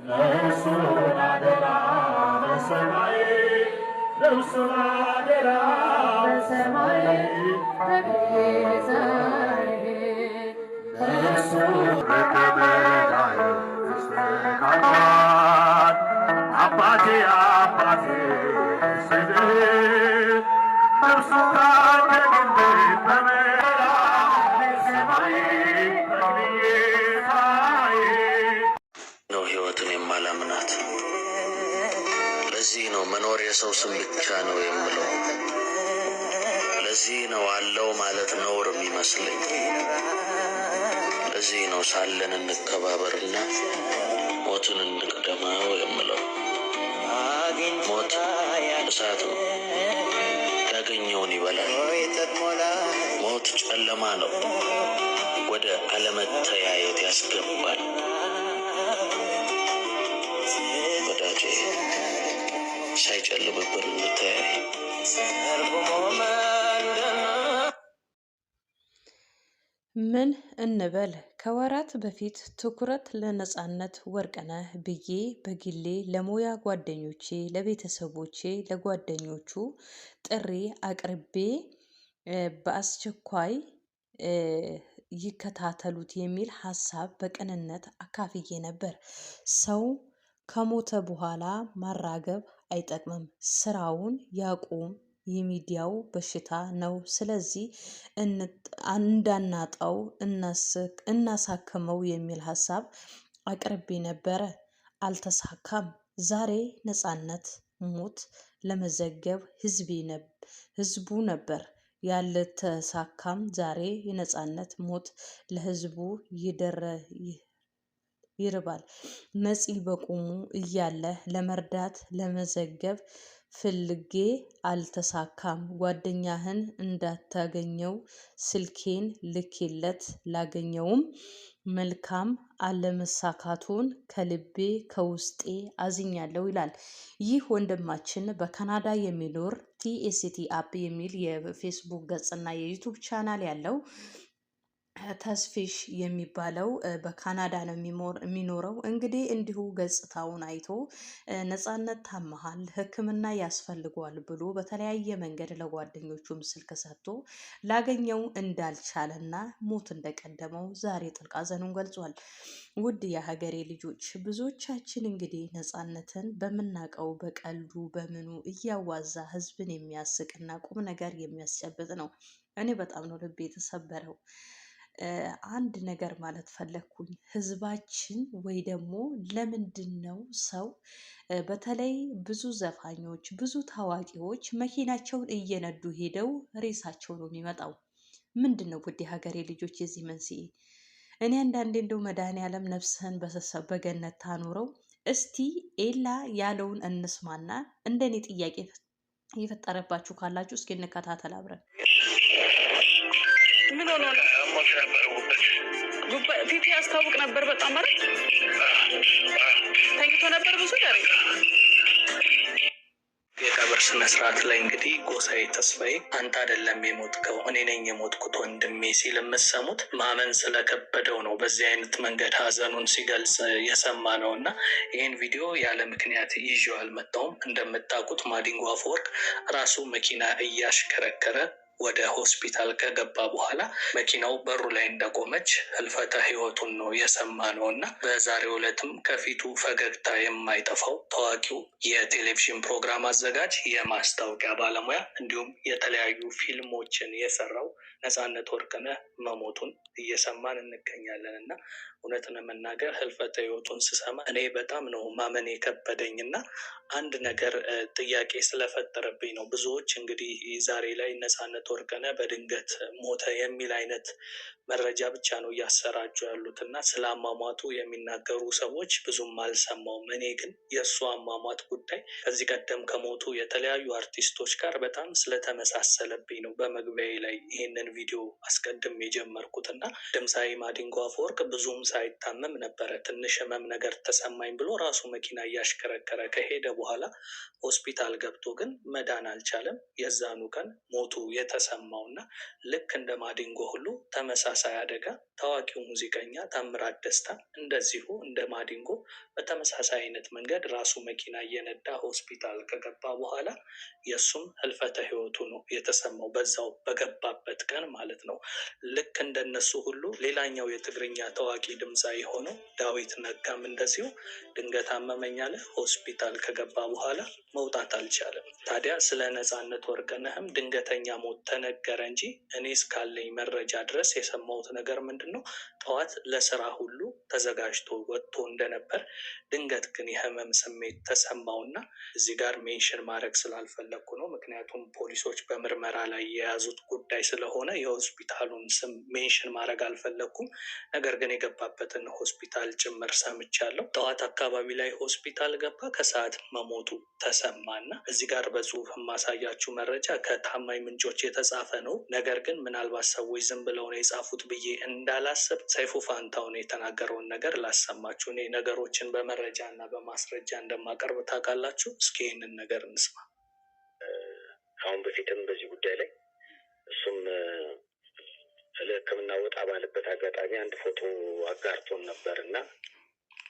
ነፍሱን አደራ በሰማይ ነፍሱን አደራ በሰማይ በቤዛዬ ነፍሱን በተበዳይ ተስተካክሏል አባቴ አባቴ ስል ነፍሱ ካደግንብ በመራ በሰማይ በቤዛዬ ነው ህይወትን የማላምናት። ለዚህ ነው መኖር የሰው ስም ብቻ ነው የምለው። ለዚህ ነው አለው ማለት ነውር የሚመስለኝ። ለዚህ ነው ሳለን እንከባበርና ሞትን እንቅደመው የምለው። ሞት እሳት ነው፣ ያገኘውን ይበላል። ሞት ጨለማ ነው፣ ወደ አለመተያየት ያስገባል። ወዳጄ ሳይጨልምብን እንተያይ። ምን እንበል? ከወራት በፊት ትኩረት ለነጻነት ወርቅነህ ብዬ በግሌ ለሙያ ጓደኞቼ፣ ለቤተሰቦቼ፣ ለጓደኞቹ ጥሪ አቅርቤ በአስቸኳይ ይከታተሉት የሚል ሀሳብ በቅንነት አካፍዬ ነበር። ሰው ከሞተ በኋላ ማራገብ አይጠቅምም፣ ስራውን ያቁም፣ የሚዲያው በሽታ ነው። ስለዚህ እንዳናጣው እናሳክመው የሚል ሀሳብ አቅርቤ ነበረ። አልተሳካም። ዛሬ ነጻነት ሞት ለመዘገብ ህዝቡ ነበር ያልተሳካም። ዛሬ የነጻነት ሞት ለህዝቡ ይርባል። ነፂ በቁሙ እያለ ለመርዳት ለመዘገብ ፍልጌ አልተሳካም። ጓደኛህን እንዳታገኘው ስልኬን ልኬለት ላገኘውም መልካም አለመሳካቱን ከልቤ ከውስጤ አዝኛለሁ ይላል። ይህ ወንድማችን በካናዳ የሚኖር ቲኤስቲ አፕ የሚል የፌስቡክ ገጽና የዩቱብ ቻናል ያለው ተስፊሽ የሚባለው በካናዳ ነው የሚኖረው። እንግዲህ እንዲሁ ገጽታውን አይቶ ነጻነት ታመሃል፣ ሕክምና ያስፈልገዋል ብሎ በተለያየ መንገድ ለጓደኞቹም ስልክ ሰጥቶ ላገኘው እንዳልቻለና ሞት እንደቀደመው ዛሬ ጥልቅ ሐዘኑን ገልጿል። ውድ የሀገሬ ልጆች፣ ብዙዎቻችን እንግዲህ ነጻነትን በምናውቀው በቀልዱ በምኑ እያዋዛ ህዝብን የሚያስቅና ቁም ነገር የሚያስጨብጥ ነው። እኔ በጣም ነው ልቤ የተሰበረው። አንድ ነገር ማለት ፈለግኩኝ። ህዝባችን ወይ ደግሞ ለምንድን ነው ሰው በተለይ ብዙ ዘፋኞች ብዙ ታዋቂዎች መኪናቸውን እየነዱ ሄደው ሬሳቸው ነው የሚመጣው? ምንድን ነው ውድ የሀገሬ ልጆች የዚህ መንስኤ? እኔ አንዳንዴ እንደው መድኃኔዓለም ነፍስህን በገነት ታኑረው። እስቲ ኤላ ያለውን እንስማና እንደኔ ጥያቄ የፈጠረባችሁ ካላችሁ እስኪ እንከታተል አብረን። ምን ሆኖ ነው? ፊቱ ያስታውቅ ነበር በጣም ማለት ተኝቶ ነበር ብዙ ዛሬ የቀብር ስነ ስርዓት ላይ እንግዲህ ጎሳዬ ተስፋዬ አንተ አይደለም የሞትከው እኔ ነኝ የሞትኩት ወንድሜ ሲል የምትሰሙት ማመን ስለከበደው ነው በዚህ አይነት መንገድ ሀዘኑን ሲገልጽ የሰማ ነው። እና ይህን ቪዲዮ ያለ ምክንያት ይዤው አልመጣሁም። እንደምታውቁት ማዲንጎ አፈወርቅ ራሱ መኪና እያሽከረከረ ወደ ሆስፒታል ከገባ በኋላ መኪናው በሩ ላይ እንደቆመች ህልፈተ ህይወቱን ነው የሰማ ነው። እና በዛሬው ዕለትም ከፊቱ ፈገግታ የማይጠፋው ታዋቂው የቴሌቪዥን ፕሮግራም አዘጋጅ፣ የማስታወቂያ ባለሙያ እንዲሁም የተለያዩ ፊልሞችን የሰራው ነጻነት ወርቅነህ መሞቱን እየሰማን እንገኛለን። እና እውነትን መናገር ህልፈተ ህይወቱን ስሰማ እኔ በጣም ነው ማመን የከበደኝ እና አንድ ነገር ጥያቄ ስለፈጠረብኝ ነው። ብዙዎች እንግዲህ ዛሬ ላይ ነጻነት ወርቅነህ በድንገት ሞተ የሚል አይነት መረጃ ብቻ ነው እያሰራጩ ያሉት እና ስለ አሟሟቱ የሚናገሩ ሰዎች ብዙም አልሰማውም። እኔ ግን የእሱ አሟሟት ጉዳይ ከዚህ ቀደም ከሞቱ የተለያዩ አርቲስቶች ጋር በጣም ስለተመሳሰለብኝ ነው በመግቢያዬ ላይ ይህንን ቪዲዮ አስቀድም የጀመርኩት እና ድምፃዊ ማዲንጎ አፈወርቅ ብዙም ሳይታመም ነበረ ትንሽ ህመም ነገር ተሰማኝ ብሎ ራሱ መኪና እያሽከረከረ ከሄደ በኋላ ሆስፒታል ገብቶ ግን መዳን አልቻለም። የዛኑ ቀን ሞቱ የተሰማውና ልክ እንደ ማዲንጎ ሁሉ ተመሳሳይ አደጋ ታዋቂው ሙዚቀኛ ታምራት ደስታ እንደዚሁ እንደ ማዲንጎ በተመሳሳይ አይነት መንገድ ራሱ መኪና እየነዳ ሆስፒታል ከገባ በኋላ የእሱም ህልፈተ ህይወቱ ነው የተሰማው በዛው በገባበት ቀን ማለት ነው። ልክ እንደነሱ ሁሉ ሌላኛው የትግርኛ ታዋቂ ድምፃዊ ሆነው ዳዊት ነጋም እንደዚሁ ድንገት አመመኝ አለ። ሆስፒታል ከገባ በኋላ መውጣት አልቻለም። ታዲያ ስለ ነፃነት ወርቅነህም ድንገተኛ ሞት ተነገረ እንጂ እኔ እስካለኝ መረጃ ድረስ የሰማሁት ነገር ምንድን ነው? ጠዋት ለስራ ሁሉ ተዘጋጅቶ ወጥቶ እንደነበር ድንገት ግን የህመም ስሜት ተሰማውና እዚህ ጋር ሜንሽን ማድረግ ስላልፈለግኩ ነው። ምክንያቱም ፖሊሶች በምርመራ ላይ የያዙት ጉዳይ ስለሆነ የሆስፒታሉን ስም ሜንሽን ማድረግ አልፈለግኩም። ነገር ግን የገባበትን ሆስፒታል ጭምር ሰምቻለሁ። ጠዋት አካባቢ ላይ ሆስፒታል ገባ፣ ከሰዓት መሞቱ ተሰማና እዚህ ጋር በጽሁፍ የማሳያችሁ መረጃ ከታማኝ ምንጮች የተጻፈ ነው። ነገር ግን ምናልባት ሰዎች ዝም ብለው ነው የጻፉት ብዬ እንዳላስብ ሰይፉ ፋንታሁን የተናገረውን ነገር ላሰማችሁ። እኔ ነገሮችን በመረጃ እና በማስረጃ እንደማቀርብ ታውቃላችሁ። እስኪ ይህንን ነገር እንስማ። አሁን በፊትም በዚህ ጉዳይ ላይ እሱም ለሕክምና ወጣ ባለበት አጋጣሚ አንድ ፎቶ አጋርቶን ነበር እና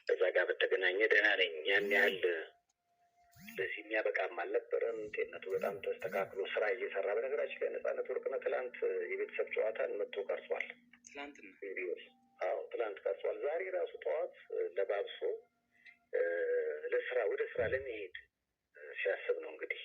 ከዛ ጋር በተገናኘ ደህና ነኝ ያን ያህል በዚህ የሚያበቃም አልነበረም። ጤንነቱ በጣም ተስተካክሎ ስራ እየሰራ በነገራችን ላይ ነፃነት ወርቅነህ ትላንት የቤተሰብ ጨዋታን መጥቶ ቀርጿል። ትላንት ቀርጿል። ዛሬ ራሱ ጠዋት ለባብሶ ለስራ ወደ ስራ ለመሄድ ሲያስብ ነው እንግዲህ